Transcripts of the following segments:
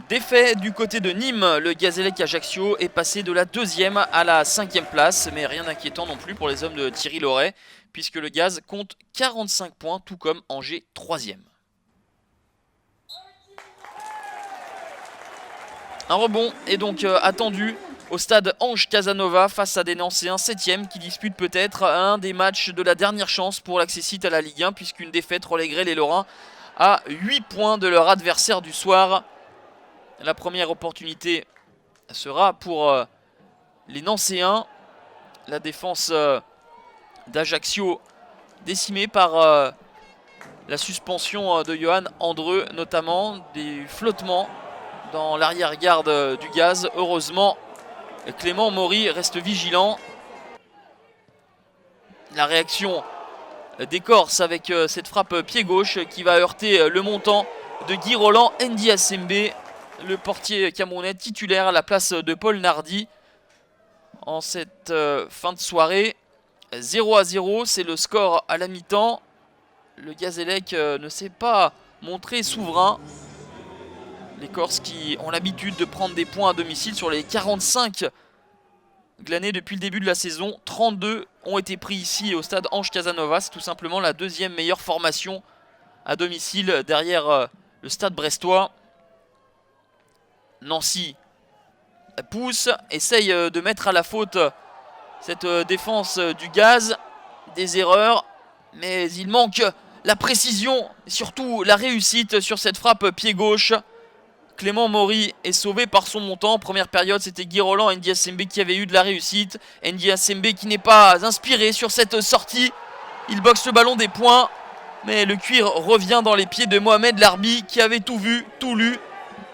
Défait du côté de Nîmes, le Gazélec Ajaccio est passé de la 2e à la 5e place, mais rien d'inquiétant non plus pour les hommes de Thierry Loret, puisque le Gaz compte 45 points, tout comme Angers 3e. Un rebond est donc attendu au stade Ange Casanova face à des Nancéens 7e qui disputent peut-être un des matchs de la dernière chance pour l'accessit à la Ligue 1, puisqu'une défaite reléguerait les Lorrains à 8 points de leur adversaire du soir. La première opportunité sera pour les Nancéens. La défense d'Ajaccio décimée par la suspension de Johan Andreu, notamment des flottements dans l'arrière-garde du Gaz. Heureusement, Clément Maury reste vigilant. La réaction des Corses avec cette frappe pied gauche qui va heurter le montant de Guy Roland Ndiasembe, le portier camerounais titulaire à la place de Paul Nardi. En cette fin de soirée, 0-0, c'est le score à la mi-temps. Le Gazélec ne s'est pas montré souverain. Les Corses qui ont l'habitude de prendre des points à domicile sur les 45 glanés depuis le début de la saison. 32 ont été pris ici au stade Ange Casanova. C'est tout simplement la 2e meilleure formation à domicile derrière le stade brestois. Nancy pousse, essaye de mettre à la faute cette défense du Gaz. Des erreurs, mais il manque la précision et surtout la réussite sur cette frappe pied gauche. Clément Maury est sauvé par son montant. Première période, c'était Guy Roland Ndiasembe qui avait eu de la réussite. Ndiasembe qui n'est pas inspiré sur cette sortie. Il boxe le ballon des points, mais le cuir revient dans les pieds de Mohamed Larbi qui avait tout vu, tout lu.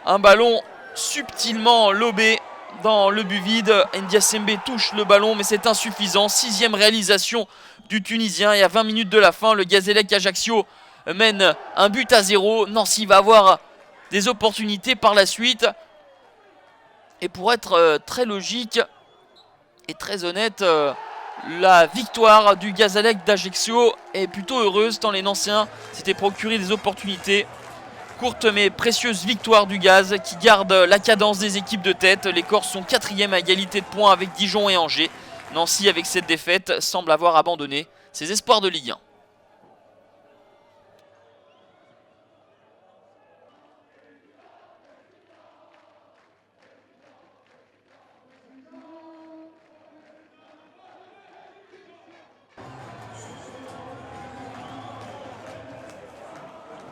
Un ballon subtilement lobé dans le but vide. Ndiasembe touche le ballon, mais c'est insuffisant. 6e réalisation du Tunisien, et à 20 minutes de la fin, le Gazélec Ajaccio mène un but à 0. Nancy va avoir des opportunités par la suite. Et pour être très logique et très honnête, la victoire du Gazélec d'Ajaccio est plutôt heureuse, tant les Nancéens s'étaient procuré des opportunités. Courte mais précieuse victoire du Gaz qui garde la cadence des équipes de tête. Les Corses sont 4e à égalité de points avec Dijon et Angers. Nancy, avec cette défaite, semble avoir abandonné ses espoirs de Ligue 1.